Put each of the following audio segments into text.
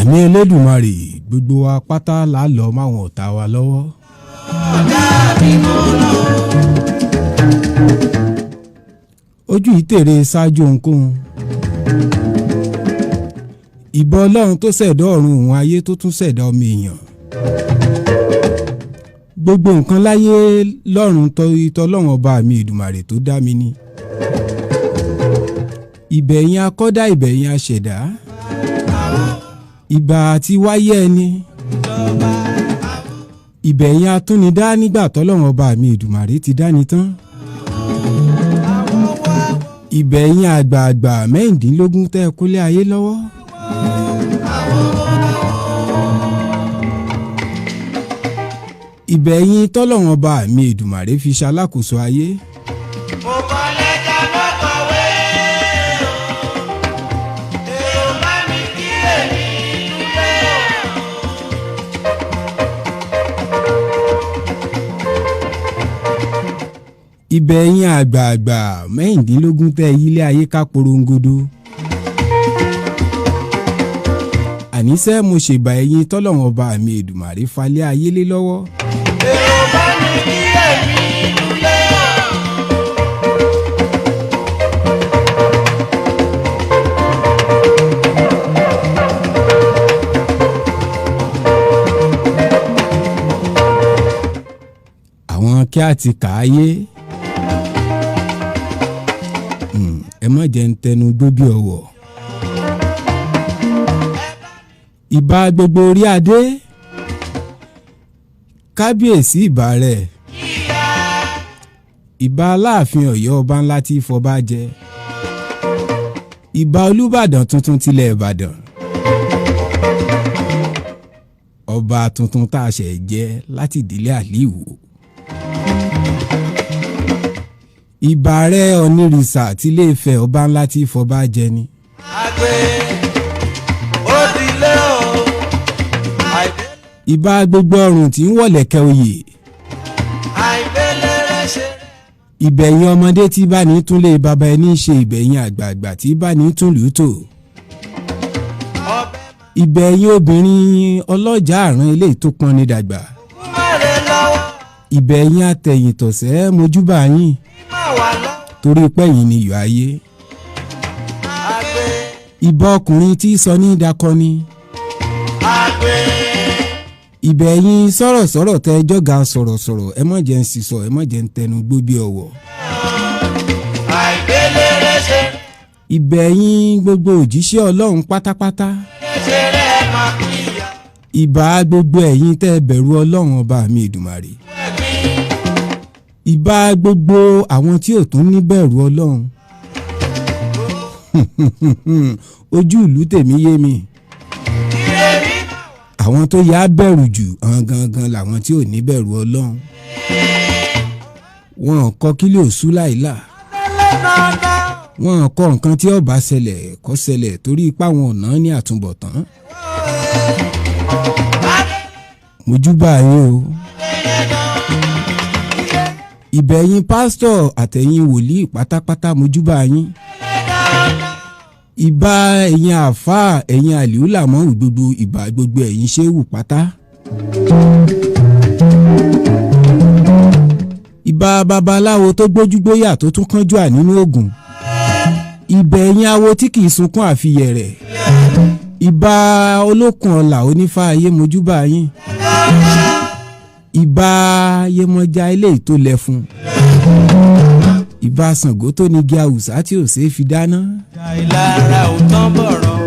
Olódùmarè gbogbo wa pátá là lọ máwọn ọ̀tá wa lọ́wọ́. Ojú ìtèrè ṣáájú ohunkóhun. Ìbà Ọlọ́run tó ṣẹ̀dá ọ̀run òun ayé tó tún ṣẹ̀dá ọmọ èèyàn. Gbogbo nǹkan láyé lọ́run tọ́lọ́run ọba mi Èdùmàrè tó dá mi ni. Ìbẹ̀yìn akọ́dá ìbẹ̀yìn aṣẹ̀dá. Ìbà àti wáyé ẹni. Ìbẹ̀yìn atúnidá nígbà tọ́lọ́run ọba mi Èdùmàrè ti dáni tán. Ìbẹ̀yìn àgbààgbà mẹ́rìndínlógún tẹ́ kólé ayé lọ́wọ́. Ìbẹ̀yìn tọ́lọ́run ọba mi Èdùmàrè fi ṣalákòóso ayé. Ìbẹ̀yìn àgbààgbà mẹ́rìndínlógún tẹ́ ilé ayé ká porongodo. Àníṣe mo ṣèbà ẹ̀yin tọ́lọ́run ọba mi Èdùmàrè falẹ̀ ayé lé lọ́wọ́. Èrò bá mi kí èmi lulẹ̀ o. Àwọn kí á ti kà á yé. Ẹ má jẹ́ ń tẹnu gbóbi ọ̀wọ̀. Ìbà gbogbo orí adé. Kábíyèsí ìbà rẹ̀. Ìbà Aláàfin Ọ̀yọ́ ọba ńlá tí fọba jẹ. Ìbà Olúbàdàn tuntun tilẹ̀ Ìbàdàn. Ọba tuntun tá a ṣẹ̀ jẹ láti ìdílé Àlíwò. Ìbà rẹ̀ Ọ̀nìrìṣà tilé Ifẹ̀ ọba ńlá tí fọba jẹ ni. Ìbà gbogbo ọrùn tí ń wọ̀lẹ̀kẹ̀ oyè. Ìbẹ̀yìn ọmọdé tí bá ní túnlé bàbá ẹni ṣe ìbẹ̀yìn àgbààgbà tí bá ní túnlù tò. Ìbẹ̀yìn obìnrin ọlọ́jà àrùn ilé tó pọn ní dàgbà. Ìbẹ̀yìn atẹ̀yìntọ̀sẹ́ mojúbà yín. Torí pẹ́yìn ni iyọ̀ ayé. Ìbà ọkùnrin tí sọ ní dakọni. Ìbẹ̀yìn sọ̀rọ̀sọ̀rọ̀ tẹ jọ́gà sọ̀rọ̀sọ̀rọ̀ ẹ má jẹ́ ń sísọ ẹ má jẹ́ ń tẹnu gbó bí ọ̀wọ̀. ìbẹ̀yìn gbogbo òjíṣẹ́ Ọlọ́run pátápátá. ṣeré máa kíyà. ìbà gbogbo ẹ̀yin tẹ́ bẹ̀rù Ọlọ́run ọba mi Èdùmàrè. ìbà gbogbo àwọn tí ò tún ní bẹ̀rù Ọlọ́run. ojú ìlú tèmi yé mi. àwọn tó yá bẹ̀rù jù àwọn gangan làwọn tí ò ní bẹ̀rù Ọlọ́run. wọn kọ́ kílé òṣù láìlà. wọn kọ́ nǹkan tí ó bá ṣẹlẹ̀ kó ṣẹlẹ̀ torí ipá wọn ọ̀nà ní àtúbọ̀tán. mojúbà yín o. ìbẹ̀yìn pásítọ̀ àtẹ̀yìn wòlíì pátápátá mojúbà yín. ìbà ẹ̀yin àáfàá ẹ̀yin àlìúlàmọ́ gbogbo ìbà gbogbo ẹ̀yin ṣéwù pátá. ìbà babaláwo tó gbójúgbóyà tó tún kánjú à nínú ògùn. ìbà ẹ̀yin awo tí kìí sunkún àfiyẹ̀rẹ̀. ìbà olókùn ọ̀là onífá ayé mojúbà yín. ìbà Yemọja eléyìí tó lẹ fún. ìbà Ṣàngó tó ní igi àwùsá tí ò ṣeé fi dáná. ìlara ò tán bọ̀rọ̀.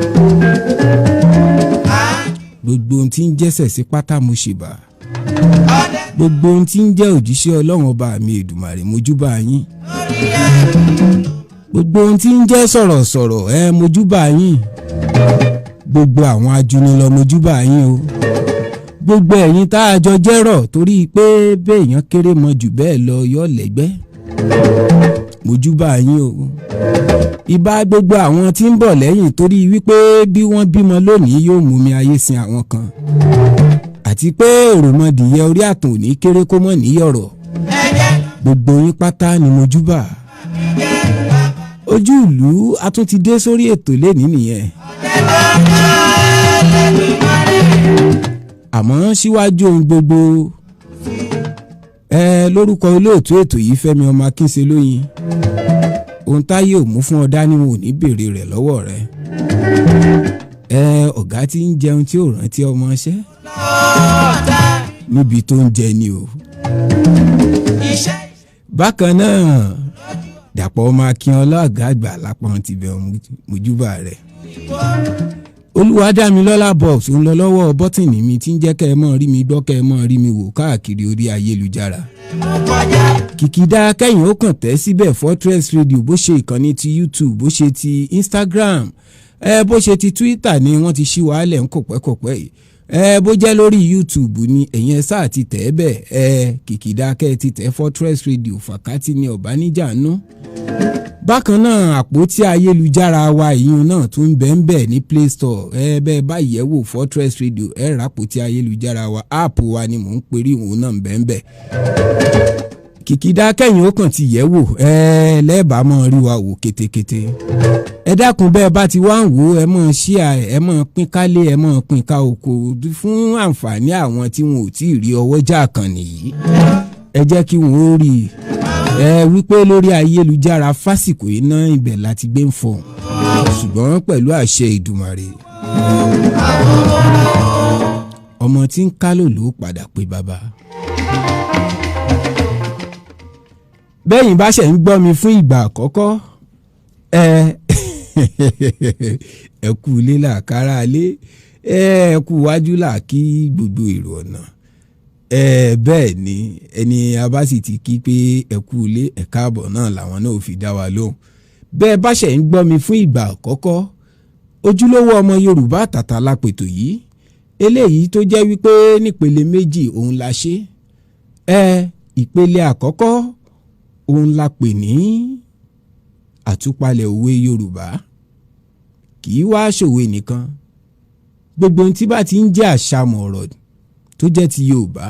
gbogbo ohun tí ń jẹ́sẹ̀ sí pátá mo ṣèbà. gbogbo ohun tí ń jẹ́ òjíṣẹ́ Ọlọ́run ọba mi Èdùmàrè mojúbà yín. gbogbo ohun tí ń jẹ́ sọ̀rọ̀sọ̀rọ̀ mojúbà yín. gbogbo àwọn ajúnilọ mojúbà yín o. gbogbo ẹ̀yin tá a jọ jẹ́rọ̀ torí pé béèyàn kéré mọ jù bẹ́ẹ̀ lọ yọ lẹ́gbẹ́. mojúbà yín o. ìbà gbogbo àwọn tí ń bọ̀ lẹ́yìn torí wípé bí wọ́n bímọ lónìí yóò mú mi ayé sin àwọn kan. àti pé òròmọdìyẹ orí àtàn ò ní kéré kó mọ̀ níyọ̀rọ̀. gbogbo yín pátá ni mojúbà. ojú ìlú a tún ti dé sórí ètò lénìí nìyẹn. àmọ́ síwájú ohun gbogbo lórúkọ olóòtú ètò yìí Fẹ́mi ọmọ Akínṣelóyin. ohun táyé ò mú fún ọ dání wọn ò ní béèrè rẹ̀ lọ́wọ́ rẹ̀. ọ̀gá tí ń jẹun tí ò rántí ọmọọṣẹ́ níbi tó ń jẹ ni o. bákan náà Dàpọ̀ ọmọ Akínọlá ọ̀gá àgbà lápọ̀n ti bẹ̀ mojúbà rẹ̀. Olúwadámilọ́lá Bobs ń lọ lọ́wọ́ bọ́tìnì mi tí ń jẹ́ kẹ́ ẹ mọ́ rí mi gbọ́ kẹ́ ẹ mọ́ rí mi wò káàkiri orí ayélujára. kìkìdá kẹ́yìn ó kàn tẹ́ síbẹ̀ Fortress Radio bó ṣe ìkànnì ti YouTube bó ṣe ti Instagram bó ṣe ti Twitter ni wọ́n ti ṣí wàhálẹ̀ ń kọ̀pẹ́kọ̀pẹ́ yìí. bó jẹ́ lórí YouTube ni ẹ̀yin sáà ti tẹ̀ ẹ́ bẹ́ẹ̀ kìkìdá kẹ́ ẹ ti tẹ̀ Fortress Radio fàkátì ní ọ̀bánijánu. bákan náà àpótí ayélujára wa ìyún náà tún bẹ́ẹ̀ ní Play Store bẹ́ẹ̀ báyìí ẹ̀ wò Fortress Radio rà àpótí ayélujára wa app wa ni mò ń perí òun náà bẹ́ẹ̀. kìkìdá kẹ́yìn ó kàn ti yẹ̀ wò lẹ́ẹ̀bà mọ́ rí wa wò kétékété. ẹ dákun bẹ́ẹ̀ bá ti wá ń wò ẹ mọ́ share ẹ mọ́ pín kálé ẹ mọ́ pín ká oko fún àǹfààní àwọn tí wọn ò tí ì rí ọwọ́jà kan nìyí. ẹ jẹ́ kí wọ́n ó rí i wípé lórí ayélujára fásìkò iná ibẹ̀ láti gbé ń fọ̀ ṣùgbọ́n pẹ̀lú àṣẹ Ìdùmarè ọmọ tí ń kálò ló padà pé bàbá. bẹ́yìn bá ṣe ń gbọ́ mi fún ìgbà àkọ́kọ́ ẹ kú ilé làkàrà ilé ẹ kú wájú là kí gbogbo èrò ọ̀nà. bẹ́ẹ̀ ni ẹni a bá sì ti kí pé ẹ kú ilé ẹ káàbọ̀ náà làwọn náà ò fi dá wa lóhùn. bẹ́ẹ̀ bá ṣe ń gbọ́ mi fún ìgbà àkọ́kọ́ ojúlówó ọmọ Yorùbá àtàtà lápètò yìí eléyìí tó jẹ́ wípé nípele méjì òun la ṣe. ìpele àkọ́kọ́ òun la pè ní àtúpalẹ̀ òwe Yorùbá kì í wá ṣòwe nìkan gbogbo ohun tí bá ti ń jẹ́ àṣàmọ̀ ọ̀rọ̀ tó jẹ́ ti Yorùbá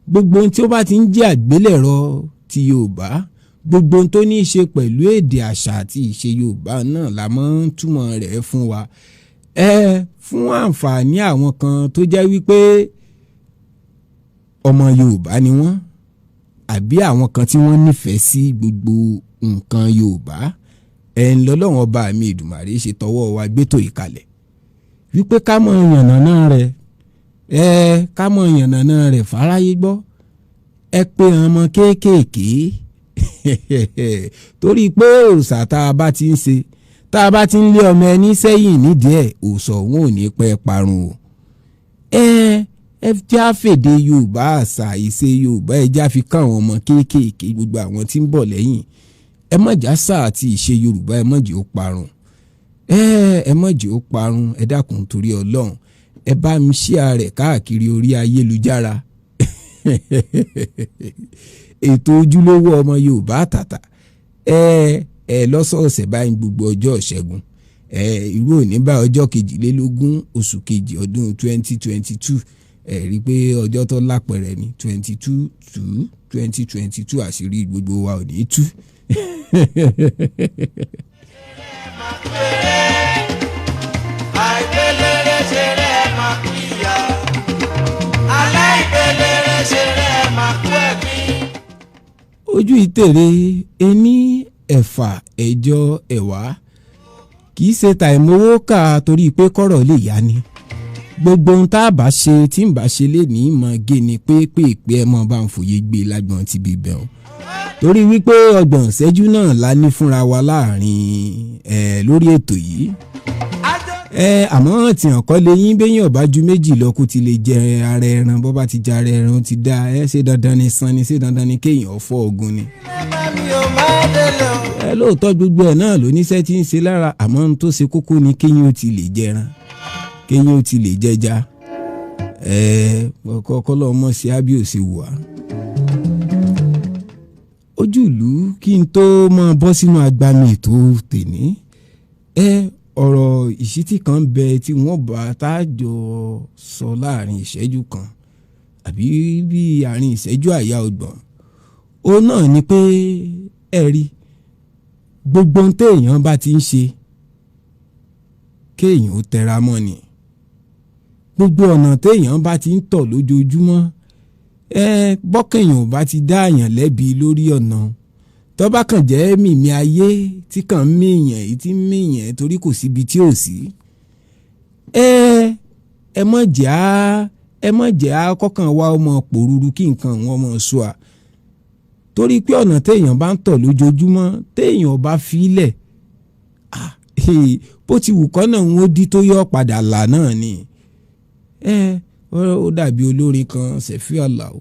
gbogbo ohun tí ó bá ti ń jẹ́ àgbélẹ̀rọ ti Yorùbá gbogbo ohun tó ní í ṣe pẹ̀lú èdè àṣà àti ìṣe Yorùbá náà la máa ń túmọ̀ rẹ̀ fún wa fún àǹfààní àwọn kan tó jẹ́ wípé ọmọ Yorùbá ni wọ́n àbí àwọn kan tí wọ́n nífẹ̀ẹ́ sí gbogbo nǹkan Yorùbá lọ́lọ́run ọba mi Èdùmàrè ṣe tọwọ́ wa gbétò ìkàlẹ̀ wípé ká mọ̀ yànnàná rẹ̀ ká mọ̀ yànnàná rẹ̀ fáráyé gbọ́ ẹ pé ọmọ kéékèèké torí pé òòṣà tá a bá ti ń ṣe tá a bá ti ń lé ọmọ ẹni sẹ́yìn nídìí ẹ̀ òòsàn òun ò ní pẹ́ parun o. ẹ já fèdè Yorùbá àṣà ìṣe Yorùbá ẹ já fi káwọn ọmọ kéékèèké gbogbo àwọn tí ń bọ̀ lẹ́yìn ẹ má já sáà àti ìṣe Yorùbá ẹ má jẹ́ ó parun. ẹ má jẹ́ ó parun ẹ dákun torí Ọlọ́run ẹ bá mi share rẹ̀ káàkiri orí ayélujára. Ètò ojúlówó ọmọ Yorùbá àtàtà lọ́sọ̀ọ̀sẹ̀ báyìí gbogbo ọjọ́ ìṣẹ́gun irú òní bá ọjọ́ 22 oṣù kejì ọdún 2022 rí i pé ọjọ́ tó lápẹ̀rẹ̀ ní 22/2/2022 àṣírí gbogbo wa ò ní tú. Ojú ìtèrè ení ẹ̀fà ẹ̀jọ ẹ̀wá kì í ṣe tàìmówó kà torí pé kọ́rọ̀ lè yá ni. Gbogbo ohun tá a bá ṣe tí ń bá ṣe lè ní mọ̀ gé ni pé ẹ mọ̀ bá ń fòye gbé lágbọ̀n ti bíbẹ̀ o. Torí wípé ọgbọ̀n ìṣẹ́jú náà la ní fúnra wa láàrin lórí ètò yìí. Àmọ́ tí hàn kọ́ lè yín béèyàn ọ̀bá ju méjì lọ kó ti lè jẹ ara ẹran bó bá ti jẹ ara ẹran ti dá ṣé dandan ni san ni ṣé dandan ni kéèyàn fọ́ ogun ni. Lóòótọ́ gbogbo ẹ̀ náà ló níṣẹ́ tí ń ṣe lára àmọ́ ohun tó ṣe kókó ni kéèyàn ó ti lè jẹran kéèyàn ó ti lè jẹja kọ́kọ́ lọ́ọ́ mọ̀ sí ábí ò ṣe wà. Ojú ìlú kí n tó máa bọ́ sínú agbami ètò tèmi ọ̀rọ̀ ìṣítí kan bẹ tí wọ́n bá tájọ sọ láàrin ìṣẹ́jú kan àbí bí àárín ìṣẹ́jú àyá ọgbọ̀n ó náà ni pé rí gbogbo ohun téèyàn bá ti ń ṣe kéèyàn ó tẹra mọ́ ni gbogbo ọ̀nà téèyàn bá ti ń tọ̀ lójoojúmọ́ bọ́kẹ̀yàn ò bá ti dá àyàn lẹ́bi lórí ọ̀nà tó bá kàn jẹ́ mìmí ayé tí kàn ń mìyàn èyí tí ń mìyàn torí kò síbi tí ò sí. ẹ mọ̀ jẹ́ á kọ́kàn wá ọmọ pòrúurú kí nǹkan wọn mọ̀ sọ à torí pé ọ̀nà téèyàn bá ń tọ̀ lójoojúmọ́ téèyàn bá filẹ̀ bó ti wù kọ́nà ń ó dí tó yọ padà là náà ni. Ó dàbí olórin kan Ṣẹ̀fí Àlàó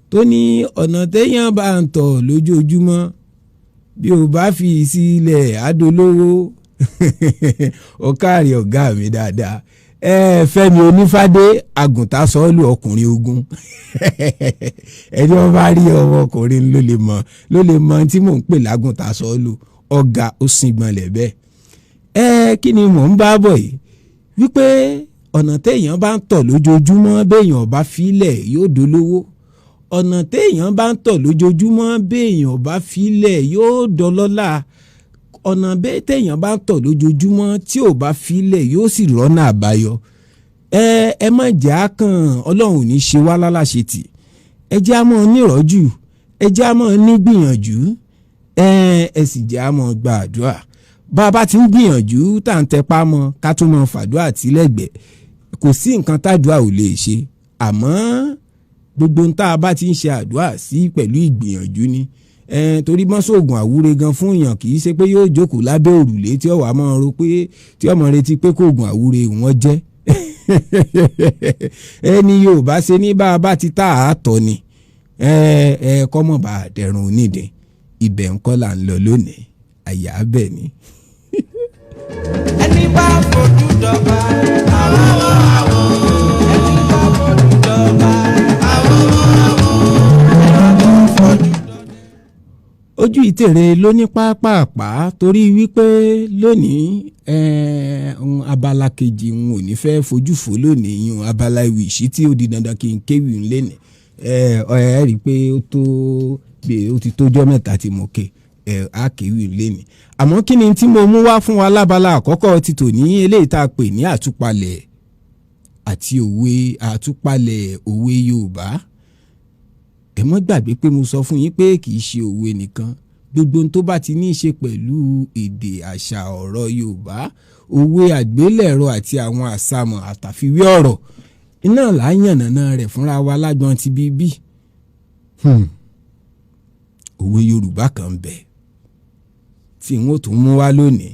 tó ní ọ̀nà téèyàn bá ń tọ̀ lójoojúmọ́ bí o bá fi sílẹ̀ adolówó ọ̀kárí ọ̀gá mi dáadáa Fẹ́mi Onífádé àgùntà sọ́ọ́lù ọkùnrin ogun ẹni wọ́n bá rí ọmọkùnrin ló lè mọ tí mò ń pè lágùntà sọ́ọ́lù ọ̀gá ó sì gbọ̀nlẹ̀ bẹ́ẹ̀. Kí ni mò ń bá bọ̀ yìí wípé ọ̀nà téèyàn bá ń tọ̀ lójoojúmọ́ béèyàn bá filẹ̀ yóò dolówó ọ̀nà téèyàn bá ń tọ̀ lójoojúmọ́ béèyàn bá filẹ̀ yóò dọlọ́lá ọ̀nà téèyàn bá ń tọ̀ lójoojúmọ́ tí ò bá filẹ̀ yóò sì rọ́nà àbáyọ. ẹ má jẹ́ àkàn Ọlọ́run ò ní ṣe wá láláṣetì ẹ jẹ́ àmọ́ nírọ̀jú ẹ jẹ́ àmọ́ nígbìyànjú ẹ sì jẹ́ àmọ́ gba àdúrà bá a bá ti ń gbìyànjú tá à ń tẹpá mọ́ ká tún mọ́ fàdúrà tìlẹ́gbẹ̀ẹ́ kò sí nǹkan tádùá ò lè ṣe àmọ́ gbogbo ń tá a bá ti ń ṣe àdúrà sí pẹ̀lú ìgbìyànjú ni torí mọ́sọ̀gùn àwúre gan fún èèyàn kì í ṣe pé yóò jókòó lábẹ́ òrùlé tí ọ̀wà máa ro pé tí ọmọ retí pé kóògùn àwúre wọn jẹ́ ẹni Yorùbá ṣe ní bá a bá ti tá a tọ́ ni kọ́mọ̀ bá dẹ̀rùn onídìí ibẹ̀ ńkọ́ là ń lọ lónìí àyà bẹ́ẹ̀ ni. Ẹni bá fojú dọ̀bà àwọn ẹni bá fojú dọ̀bà àwọn ojú ìtèrè ló ní pápápá torí wípé lónìí abala kejì n ò ní fẹ́ fojú fò lónìí yun abala ìwì ìṣítí ó di dandan kí n kéwì ń lé ní rí i pé ó ti tójọ́ mẹ́ta tí mo ké àkéwì ń lé ní àmọ́ kí ni tí mo mú wá fún wa lábala àkọ́kọ́ ti tò ní eléyìí tá a pè ní àtúpalẹ̀ àti àtúpalẹ̀ òwe Yorùbá. Ẹ mọ́ gbàgbé pé mo sọ fún yín pé kì í ṣe òwe nìkan gbogbo ohun tó bá ti ní í ṣe pẹ̀lú èdè àṣà ọ̀rọ̀ Yorùbá òwe àgbélẹ̀rọ àti àwọn àsàmọ̀ àtàfiwé ọ̀rọ̀ iná là ń yànnàná rẹ̀ fúnra wa lágbọ́n ti bíbí. Òwe Yorùbá kan bẹ̀ tí n ó tún mú wá lónìí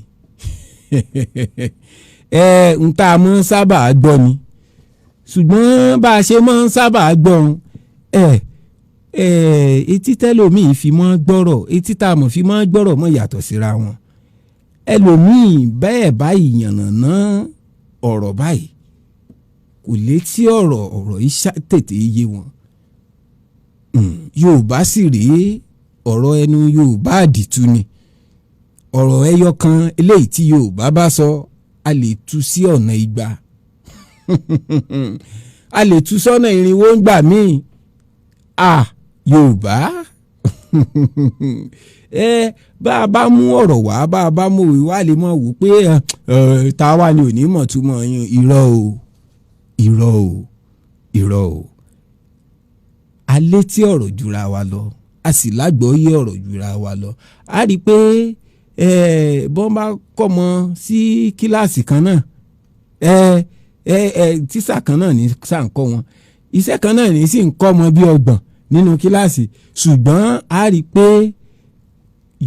n tá a mọ́ sábà gbọ́ ni ṣùgbọ́n bá a ṣe mọ́ sábà gbọ́ etí tẹ́lòmíì fi mọ́ gbọ́rọ̀ etí tá a mọ̀ fi mọ́ gbọ́rọ̀ mọ́ yàtọ̀ síra wọn ẹlòmíì bẹ́ẹ̀ báyìí yànnàná ọ̀rọ̀ báyìí kò létí ọ̀rọ̀ yìí tètè yé wọn Yorùbá sì rèé ọ̀rọ̀ ẹnu Yorùbá àdìtú ni ọ̀rọ̀ ẹyọ kan eléyìí tí Yorùbá bá sọ a lè tú sí ọ̀nà igba a lè tú sọ́nà irinwó ń gbà míì Yorùbá bá a bá mú ọ̀rọ̀ wá bá a bá mú òwe wá lè mọ̀ wò pé táwa ni ò ní mọ̀ túmọ̀ yín irọ́ o a létí ọ̀rọ̀ jura wa lọ a sì lágbọ́yé ọ̀rọ̀ jura wa lọ a rí i pé bọ́n bá kọ́mọ sí kíláàsì kan náà tíṣà kan náà ní sá ń kọ́ wọn iṣẹ́ kan náà ní sì ń kọ́ ọmọ bí 30 nínú kíláàsì ṣùgbọ́n a rí i pé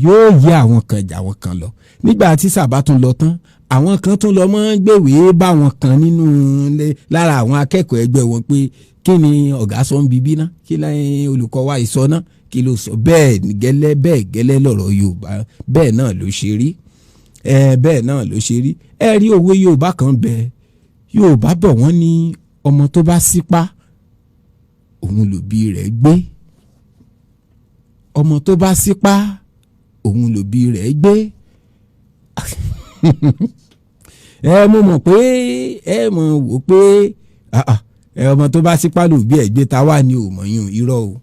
yóò yẹ àwọn kan jà àwọn kan lọ nígbà tíṣà bá tún lọ tán àwọn kan tún lọ mọ́ gbèwé bá wọn kan nínú lára àwọn akẹ́kọ̀ọ́ ẹgbẹ́ wọn pé kí ni ọ̀gá sọ ń bíbí ná kí lẹ́yìn olùkọ́ wa ìsọ ná kí ló sọ bẹ́ẹ̀ gẹ́lẹ́ lọ̀rọ̀ Yorùbá bẹ́ẹ̀ náà ló ṣe rí bẹ́ẹ̀ náà ló ṣe rí ẹ rí òwe Yorùbá kan bẹ Yorùbá bọ̀ wọ́n ní ọmọ tó bá sípá òun lòbí rẹ̀ gbé ọmọ tó bá sípá òun lòbí rẹ̀ gbé mo mọ̀ pé mọ̀ wò pé ọmọ tó bá sípá lòbí ẹ̀ gbé ta wà ní òmọ̀yún irọ́ o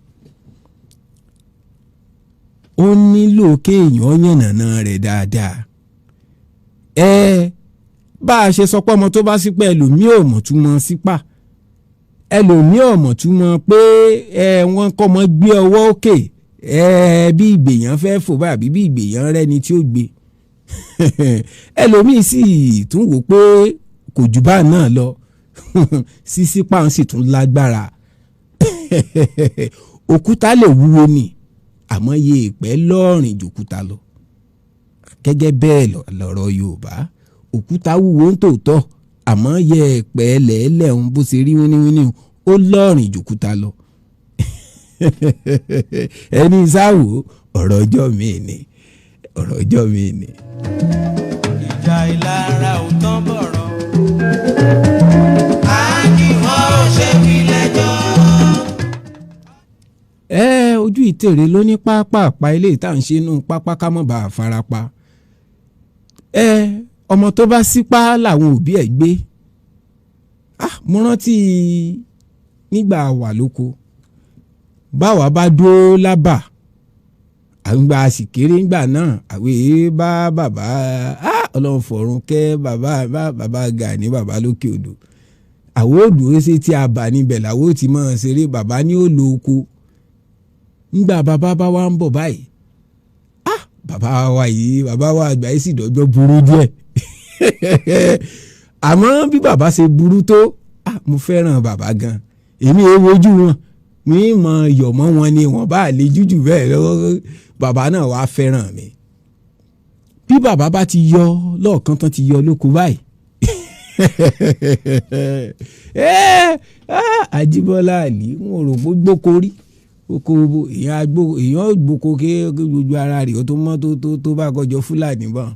ó nílò kéèyàn yànnàná rẹ̀ dáadáa bá a ṣe sọ pé ọmọ tó bá sípá ẹlòmíì ò mọ̀ túmọ̀ sípà ẹlòmíì ò mọ̀ túmọ̀ pé wọ́n kọ́ mọ́ gbé ọwọ́ òkè bí ìgbèyàn fẹ́ fò báyìí bí ìgbèyàn rẹ́ni tí ó gbé ẹlòmíì sì tún wò pé kò jù bá náà lọ sísípà ń sì tún lágbára òkúta lè wúwo ni àmọ́ iye ìpẹ́ lọ́ọ̀rìn jòkúta lọ gẹ́gẹ́ bẹ́ẹ̀ lọ̀rọ̀ Yorùbá òkúta wúwo ń tòótọ́ àmọ́ iye ìpẹ́ lẹ́ẹ̀lẹ́ ń bó ṣe rí wíníwíní ó lọ́ọ̀rìn jòkúta lọ ẹni sáwò ọ̀rọ̀ ọjọ́ mi ni. ìjà ìlara ò tán bọ̀rọ̀ á ní wọ́n ò ṣe fi lẹ́jọ́. Ojú ìtèrè ló ní pápá ilé ìta ń ṣe inú pápá ká mọ̀ bá a farapa ọmọ tó bá sípá làwọn òbí ẹ̀ gbé mo rántí nígbà wà lóko báwa bá dúró lábà àgbà sì kéré ńgbà náà àwẹ̀ bá bàbá ọlọ́run fọ̀run kẹ́ bàbá Gani bàbá lókè odò àwọn òdùó ṣe tí a bà níbẹ̀ làwọn ò ti mọ̀ ṣeré bàbá ní ó lo oko ńgbà bàbá bá wa ń bọ̀ báyìí bàbá wa àgbà yìí sì dọ́jọ́ burú díẹ̀ àmọ́ bí bàbá ṣe burú tó mo fẹ́ràn bàbá gan èmi ò wojú wọn mi mọ yọ̀mọ́ wọn ni wọ́n bá lè jújù bẹ́ẹ̀ lọ́wọ́ bàbá náà wàá fẹ́ràn mi bí bàbá bá ti yọ lọ́ọ̀kan tán ti yọ lóko báyìí Àjíbọ́lá Àlí wọn rò pé gbóko rí oko èèyàn gbóko ké gbogbo ara rẹ̀ ó tó mọ́ tó bá kọjọ Fúlàní bọ́n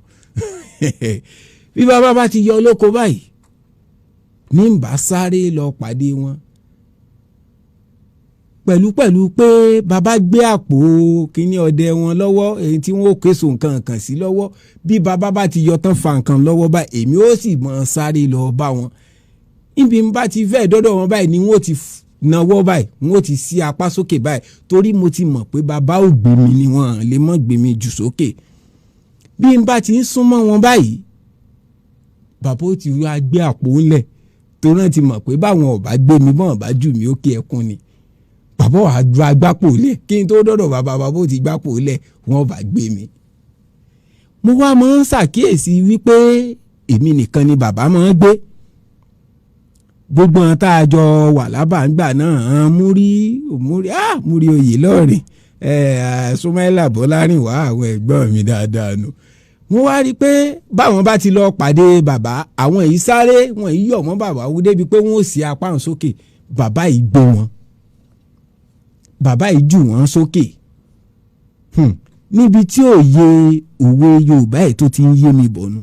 bí bàbá bá ti yọ lóko báyìí ní ń bá sáré lọ pàdé wọn pẹ̀lú pé bàbá gbé àpò kíní ọdẹ wọn lọ́wọ́ èyí tí wọ́n ó késo nǹkan kan sí lọ́wọ́ bí bàbá bá ti yọ tán fa nǹkan lọ́wọ́ báyìí èmi ó sì mọ̀ sáré lọ bá wọn níbi ń bá ti fẹ́ dọ́dọ̀ wọn báyìí ni wọ́n ti nawọ́ báyìí wọ́n ti sí apá sókè báyìí torí mo ti mọ̀ pé bàbá ò gbé mi ni wọ́n lè mọ́ gbé mi jù sókè bí n bá ti ń súnmọ́ wọn báyìí bàbá ó ti wá gbé àpò ńlẹ̀ torí wọ́n ti mọ̀ pé báwọn ò bá gbé mi bọ́n bá jù mí ókè ẹkún ni bàbá wàá ju agbápò lẹ̀ kí n tó dọ́dọ̀ bàbá ó ti gbápò lẹ̀ wọ́n bá gbé mi. mo wá máa ń ṣàkíyèsí wípé èmi nìkan ni bàbá máa ń gbé gbogbo wọn tá a jọ wà lábàǹgbà náà múrí oyè lọ́rìn Súnmọ́lá Bọ́lárìnwá àwọn ẹ̀gbọ́n mi dáadáa nu wọ́n wá rí i pé báwọn bá ti lọ pàdé bàbá àwọn èyí sáré wọn èyí yọ̀ mọ́ bàbá wọ́n débi pé wọ́n ò sí apá wọn sókè bàbá yìí gbé wọn bàbá yìí jù wọ́n sókè níbi tí òye òwe Yorùbá ẹ̀ tó ti ń yé mi bọ̀nu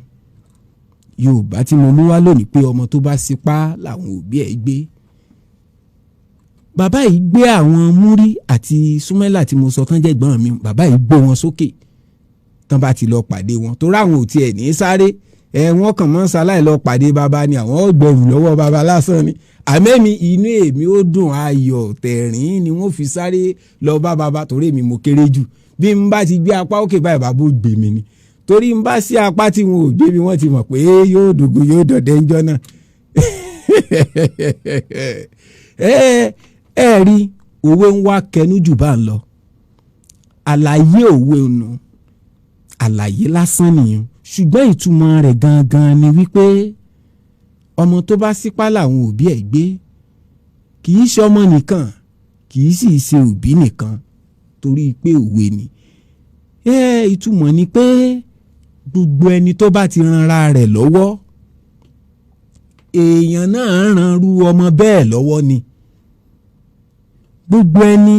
Yorùbá tí mo mú wá lónìí pé ọmọ tó bá sípá làwọn òbí ẹ̀ gbé bàbá yìí gbé àwọn múrí àti súnmẹ́là tí mo sọ tán jẹ́ gbọ́n mi bàbá yìí gbé wọn sókè tán bá ti lọ pàdé wọn tó ráwọn ò tiẹ̀ ní sáré wọ́n kàn mọ́ ṣaláì lọ pàdé bàbá ni àwọn ọgbẹ̀rù lọ́wọ́ bàbá lásán ni àmẹ́mi inú èmi ó dùn ayọ̀ tẹ̀rín ni wọ́n fi sáré lọ bá bàbá torí èmi mo kéré jù bí n bá ti gbé apá òkè báyìí bàbá ó gbé mi ni torí n bá sí apá tí wọn ò gbé mi wọ́n ti mọ̀ pé yóò dògùn yóò dọ̀dẹ́ ńjọ́ náà ẹ rí òwe ń wá kẹnu jù bá ń lọ àlàyé òwe nù àlàyé lásán nìyẹn ṣùgbọ́n ìtumọ̀ rẹ̀ gangan ni wípé ọmọ tó bá sípá làwọn òbí ẹ̀ gbé kì í ṣe ọmọ nìkan kì í sì ṣe òbí nìkan torí pé òwe ni ìtumọ̀ ni pé gbogbo ẹni tó bá ti ranra rẹ̀ lọ́wọ́ èèyàn náà ranrú ọmọ bẹ́ẹ̀ lọ́wọ́ ni gbogbo ẹni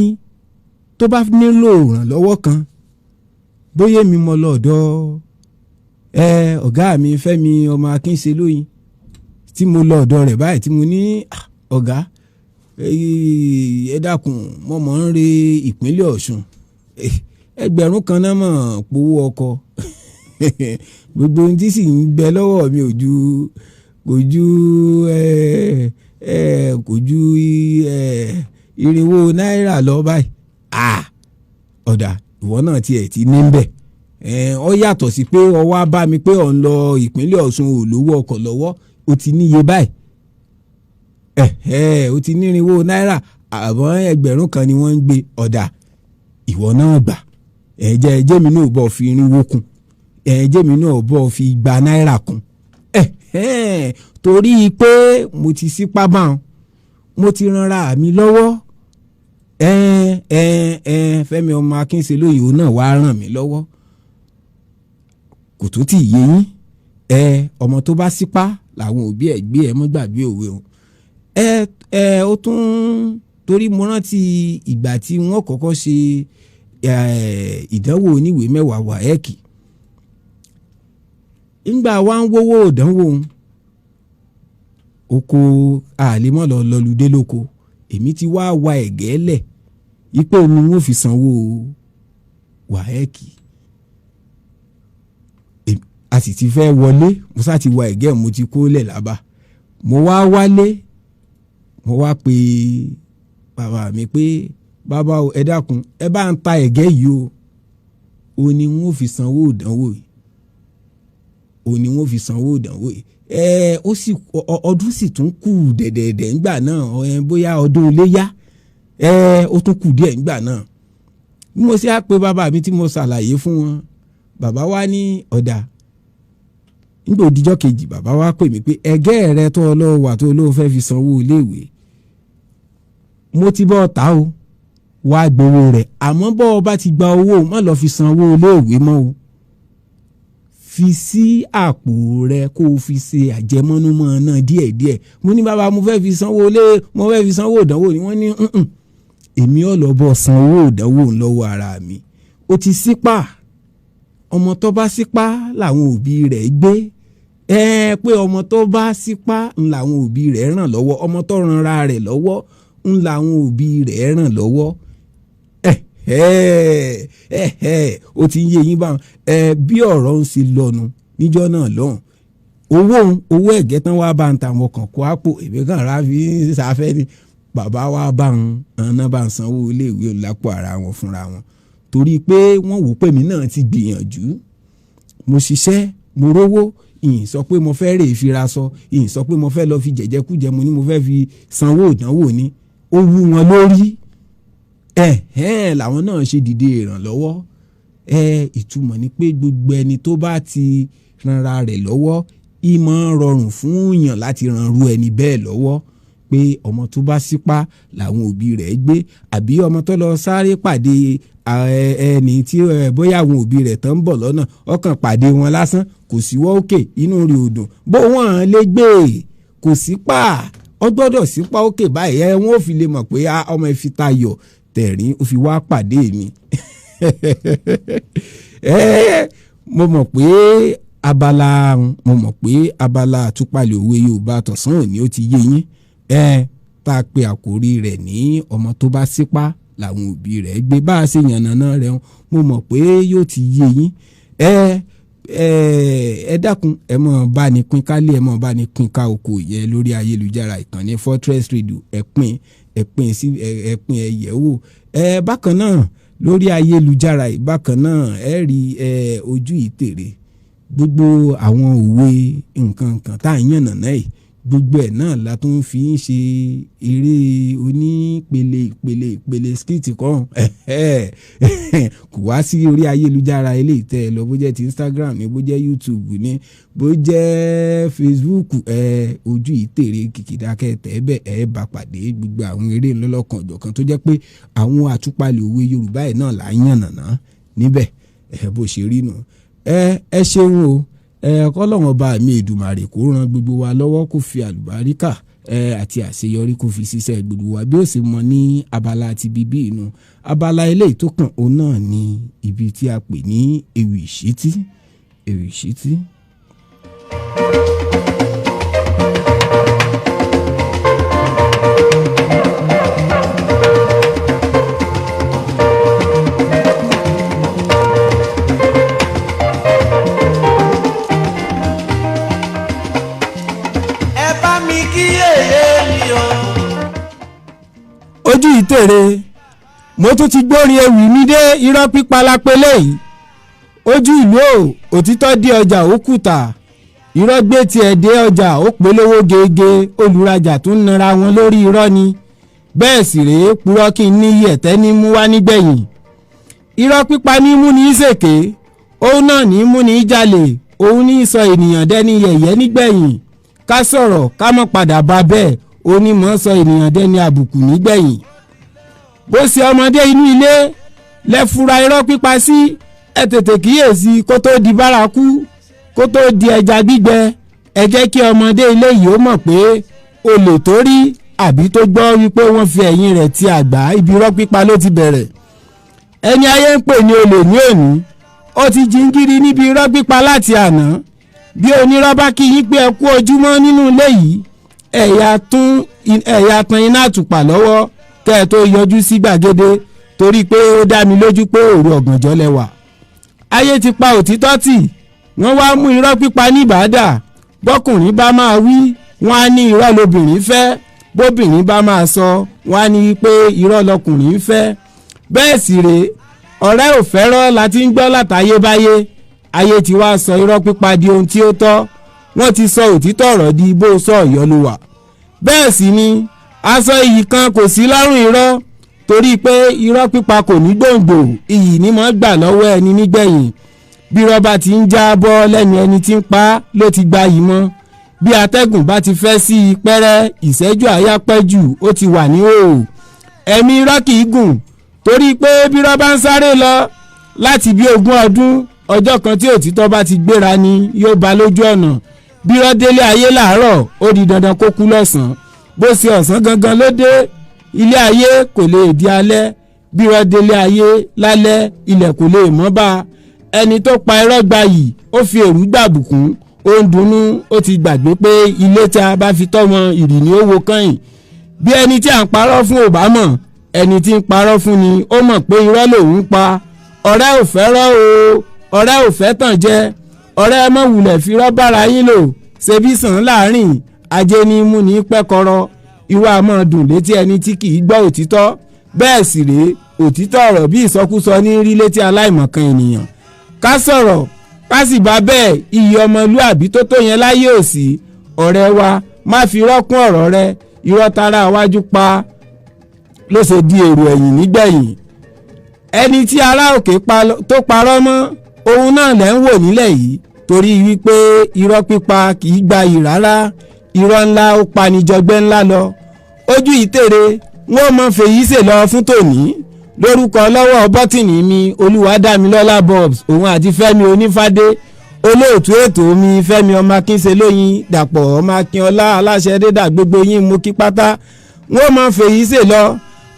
tó bá nílò ìrànlọ́wọ́ kan bóyá mi mọ lọ́dọ̀ ọ̀gá mi Fẹ́mi ọmọ Akínṣe lóyin tí mo lọ ọ̀dọ̀ rẹ̀ báyìí tí mo ní ọ̀gá ẹ dákun mo mọ̀ ń re ìpínlẹ̀ Ọ̀ṣun ẹgbẹ̀rún kan náà mọ̀ powó ọkọ̀ gbogbo ohun tí sì ń bẹ lọ́wọ́ mi kò ju irinwó náírà lọ báyìí ọ̀dà ìwọ náà tiẹ̀ ti ní bẹ̀ ọ yàtọ̀ sí pé ọ wá bá mi pé ọ̀ ń lọ ìpínlẹ̀ Ọ̀ṣun ò lówó ọkọ̀ lọ́wọ́ o ti níye báyìí o ti ní irinwó náírà àbọ̀ ẹgbẹ̀rún kan ni wọ́n ń gbé ọ̀dà ìwọ náà gbà ẹ̀jẹ̀ mi náà bọ̀ fi irinwó kún ẹ̀jẹ̀ mi náà bọ̀ fi igba náírà kún torí pé mo ti sípá bá wọn mo ti ranra mi lọ́wọ́ Fẹ́mi ọmọ Akínṣe lóye òun náà wàá ràn mí lọ́wọ́ kò tún ti yé yín ọmọ tó bá sípá làwọn òbí ẹ̀ gbé mọ́ gbàgbé òwe o ó tún torí mo rántí ìgbà tí wọ́n kọ́kọ́ ṣe ìdánwò oníwèé mẹ́wàá wáẹ́ẹ̀kì ńgbà wá ń wówó ìdánwò oko àlèmọ́ lọ́lùdé lóko èmi ti wá wa ẹ̀gẹ́ lẹ̀ ipò mi wọ́n fi sanwó wáẹ́ẹ̀kì a sì ti fẹ́ wọlé mo sá ti wa ẹ̀gẹ́ mo ti kó lẹ̀ lába mo wá wálé mo wá pe bàbá mi pé bàbá ẹ dákun ẹ bá ń ta ẹ̀gẹ́ yìí o ní wọ́n fi sanwó ìdánwò yìí ó sì ọdún sì tún kù dẹ̀dẹ̀dẹ̀ ńgbà náà bóyá ọdún iléyá ó tún kù díẹ̀ ńgbà náà bí mo ṣe á pe bàbá mi tí mo ṣàlàyé fún wọn bàbá wa ní ọ̀dà nígbà òdìjọ́ kejì bàbá wa pè mí pé ẹ̀gẹ́ rẹ tó lọ́wọ́ wà tó lọ́wọ́ fẹ́ fi sanwó iléèwé mo ti bọ́ ta o wá gbowó rẹ̀ àmọ́ bọ́ ọ bá ti gba owó má lọ fi sanwó iléèwé mọ́ o fi sí àpò rẹ kó o fi ṣe àjẹmọ́númọ́ náà díẹ̀díẹ̀ mo ní bàbá mo fẹ́ fi sanwó ìdánwò ni wọ́n ní èmi ò lọ bọ́ sanwó ìdánwò lọ́wọ́ ara mi ó ti sípà ọmọ tó bá sípá làwọn òbí rẹ̀ gbé pé ọmọ tó bá sípá ń làwọn òbí rẹ̀ ràn lọ́wọ́ ọmọ tó ranra rẹ̀ lọ́wọ́ ń làwọn òbí rẹ̀ ràn lọ́wọ́ ó ti ń yé yín báwọn bí ọ̀rọ̀ ń ṣe lọ́nu níjọ́ náà lọ́hùn owó ẹ̀gẹ́ tán wá bá ń ta àwọn kan kó àpò èmi kan rà fi ń ṣàfẹ́ ni bàbá wa bá ń ọ̀nà bá ń sanwó iléèwé lápò ara wọn fúnra wọn torí pé wọ́n wò pé mi náà ti gbìyànjú mo ṣiṣẹ́ mo rówó ìyìn sọ pé mo fẹ́ rè fira sọ ìyìn sọ pé mo fẹ́ lọ fi jẹ̀jẹ̀kújẹ mo ní mo fẹ́ fi sanwó ìdánwò ni ó wú wọn lórí làwọn náà ṣe dìde ìrànlọ́wọ́ ìtumọ̀ ni pé gbogbo ẹni tó bá ti ranra rẹ̀ lọ́wọ́ ìmọ̀ rọrùn fún yàn láti ranrú ẹni bẹ́ẹ̀ lọ́wọ́ pé ọmọ tó bá sípá làwọn òbí rẹ̀ gbé àbí ọmọ tó lọ sáré pàdé ẹni tí bóyá àwọn òbí rẹ̀ tán ń bọ̀ lọ́nà ọkàn pàdé wọn lásán kò síwọ́ òkè inú rí odò bó wọ́n lè gbé kò sípà ọ gbọ́dọ̀ sípà òkè báyìí wọ́n ò fi lè mọ̀ pé ọmọ ẹ fi tayọ̀ tẹ̀rín ó fi wá pàdé mi mo mọ̀ pé abala àtúpalẹ̀ òwe Yorùbá tọ̀sán òní ó ti yé yín tá a pe àkórí rẹ̀ ní ọmọ tó bá sípá làwọn òbí rẹ̀ gbé bá a ṣe yànnàná rẹ̀ mo mọ̀ pé yóò ti yé yín ẹ dákun ẹ mọ̀ bá ní pín kálé ẹ mọ̀ bá ní pín ká oko yẹn lórí ayélujára ìkànnì Fortress Radio ẹ pín ẹ yẹ̀ wò bákan náà lórí ayélujára bákan náà ẹ rí ojú ìtèrè gbogbo àwọn òwe nǹkan kan tá à ń yànnàná yìí gbogbo ẹ̀ náà la tún fi ń ṣe eré ìpele skit kan kò wá sí orí ayélujára eléyìí tẹ́ ẹ lọ bó jẹ́ ti Instagram ní bó jẹ́ YouTube ní bó jẹ́ Facebook ojú ìtèrè kìkìdákẹ́ tẹ́ẹ̀bẹ̀ ẹ̀ bá pàdé gbogbo àwọn eré ńlọ́lọ́kan ọ̀jọ̀kan tó jẹ́ pé àwọn àtúpalẹ̀ òwe Yorùbá ẹ̀ náà là ń yànnàná níbẹ̀ bó ṣe rí nù ẹ ṣeun o kọ́lọ́run ọba mi Èdùmàrè kó ran gbogbo wa lọ́wọ́ kó fi àlùbáríkà àti àṣeyọrí kó fi ṣiṣẹ́ gbogbo wa bí ó sì mọ ní abala àti bíbí inú abala eléyìí tó kàn òun náà ní ibi tí a pè ní ewì ìṣítí. Ojú ìtèrè mo tún ti gbórin ewì mi dé irọ́ pípa lápẹ́lẹ́ yìí ojú ìlú òtítọ́ dé ọjà ó kùtà irọ́ gbé tiẹ̀ dé ọjà ó polówó gègé olùrajà tún nara wọn lórí irọ́ ni bẹ́ẹ̀ sì rèé purọ́ kí n níyì ẹ̀tẹ́ ní mú wá nígbẹ̀yìn irọ́ pípa ní mú ní ṣèké òun náà ní mú ní jalè òun ní sọ ènìyàn dẹni yẹ̀yẹ́ nígbẹ̀yìn ká sọ̀rọ̀ ká mọ̀ padà bá bẹ́ẹ̀ onímọ̀ sọ ènìyàn dẹni àbùkù nígbẹ̀yìn bó ṣe ọmọdé inú ilé lẹ́fura irọ́ pípa sí ẹ tètè kíyèsí kó tó di bárakú kó tó di ẹja gbígbẹ ẹ jẹ́ kí ọmọdé ilé yìí ó mọ̀ pé olè tó rí àbí tó gbọ́ wípé wọ́n fi ẹ̀yìn rẹ̀ ti àgbá ibi irọ́ pípa ló ti bẹ̀rẹ̀ ẹni ayé ń pè ní olè ní òní ó ti jingiri níbi irọ́ pípa láti àná bí onírọ́ bá kí yín pé ẹ kú ojúmọ́ nínú ilé yìí ẹ̀yà tan iná àtùpà lọ́wọ́ kẹ́ ẹ tó yọjú sí gbàgede torí pé ó dá mi lójú pé òru ọ̀gànjọ́ lẹ́wà. ayé ti pa òtítọ́ tì wọ́n wá mú irọ́ pípa ní ìbàdà bọ́kùnrin bá máa wí wọ́n á ní irọ́ lobìnrin fẹ́ bóbìnrin bá máa sọ wọ́n á ní pé irọ́ lọkùnrin fẹ́ bẹ́ẹ̀ sì rèé ọ̀rẹ́ ò fẹ́rọ́ la ti ń gbọ́ látayébáyé ayé ti wá sọ irọ́ pípa di ohun tí ó tọ́ wọ́n ti sọ òtítọ́ ọ̀rọ̀ di bó sọ ọ̀yọ́ ló wà bẹ́ẹ̀ sì ni aṣọ iyì kan kò sí lọ́rùn irọ́ torí pé irọ́ pípa kò ní gbòǹgbò iyì ni mo gbà lọ́wọ́ ẹni nígbẹ̀yìn bí rọ́bà ti ń já bọ́ lẹ́nu ẹni tí ń pa ló ti gba yìí mọ́ bí atẹ́gùn bá ti fẹ́ sí i pẹ́rẹ́ ìṣẹ́jú àyá pẹ́ jù ó ti wà ní òò ẹ̀mí irọ́ kì í gùn torí pé bí rọ́bà ń sáré lọ láti bí 20 ọdún ọjọ́ kan tí òtítọ́ bá ti gbéra ni yóò bá lójú ọ̀nà bí rọ́ délé ayé làárọ̀ ó di dandan kó kú lọ́sàn-án bó ṣe ọ̀sán gangan ló dé ilé ayé kò lè di alẹ́ bí rọ́ délé ayé lálẹ́ ilẹ̀ kò lè mọ́ bá ẹni tó pa irọ́ gbayì ó fi èrú gbàbùkún ó ń dunnú ó ti gbàgbé pé ilé tí a bá fi tọ́mọ ìrì ni ó wo kẹ́yìn bí ẹni tí à ń parọ́ fún ò bá mọ̀ ẹni tí ń parọ́ fún ni ó mọ̀ pé irọ́ lòun pa ọ̀rẹ́ ò fẹ́rọ́ o ọ̀rẹ́ ò fẹ́ tàn jẹ ọ̀rẹ́ mọ̀ wulẹ̀ fi rọ́ bára yín lò ṣebí sàn láàrin ajé ní mú ní pẹ́kọrọ irú àmọ́ dùn létí ẹni tí kì í gbọ́ òtítọ́ bẹ́ẹ̀ sì rèé òtítọ́ ọ̀rọ̀ bí ìsọkúsọ ní rí létí aláìmọ̀kan ènìyàn ká sọ̀rọ̀ ká sì bá bẹ́ẹ̀ iyì ọmọlúàbí tó tó yẹn láyé òsì ọ̀rẹ́ wa má fi rọ́kún ọ̀rọ̀ rẹ irọ́ tara wájú pa ló ṣe di èrò ẹ̀yìn nígbẹ̀yìn ẹni tí ará òkè tó parọ́ mọ́ òun náà lẹ́ ń wò nílẹ̀ yìí torí wípé irọ́ pípa kì í gbayì rárá irọ́ ńlá ó panijọgbẹ́ ńlá lọ ojú ìtèrè wọ́n mọ fèyí ṣe lọ fún tòní lórúkọ lọ́wọ́ bọ́tìnì mi olúwadámilọ́lá bobs òun àti fẹ́mi onífádé olóòtú ètò mi fẹ́mi ọmọ akínṣe lóyin dàpọ̀ ọmọ akínọlá aláṣẹ dédà gbogbo yín mú kí pátá wọ́n mọ fèyí ṣe lọ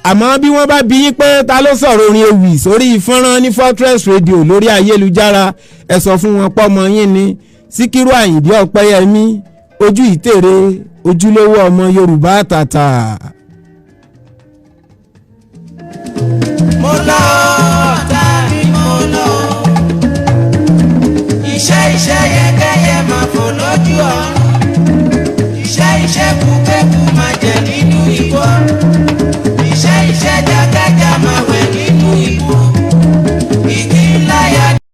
àmọ́ bí wọ́n bá bí yín pé ta ló sọ̀rọ̀ orin ewì sórí fọ́nrán ní Fortress Radio lórí ayélujára ẹ sọ fún wọn pọ́mọ yín ni Síkírù Àyìndé Ọpẹ́yẹmí ojú ìtèrè ojúlówó ọmọ Yorùbá àtàtà.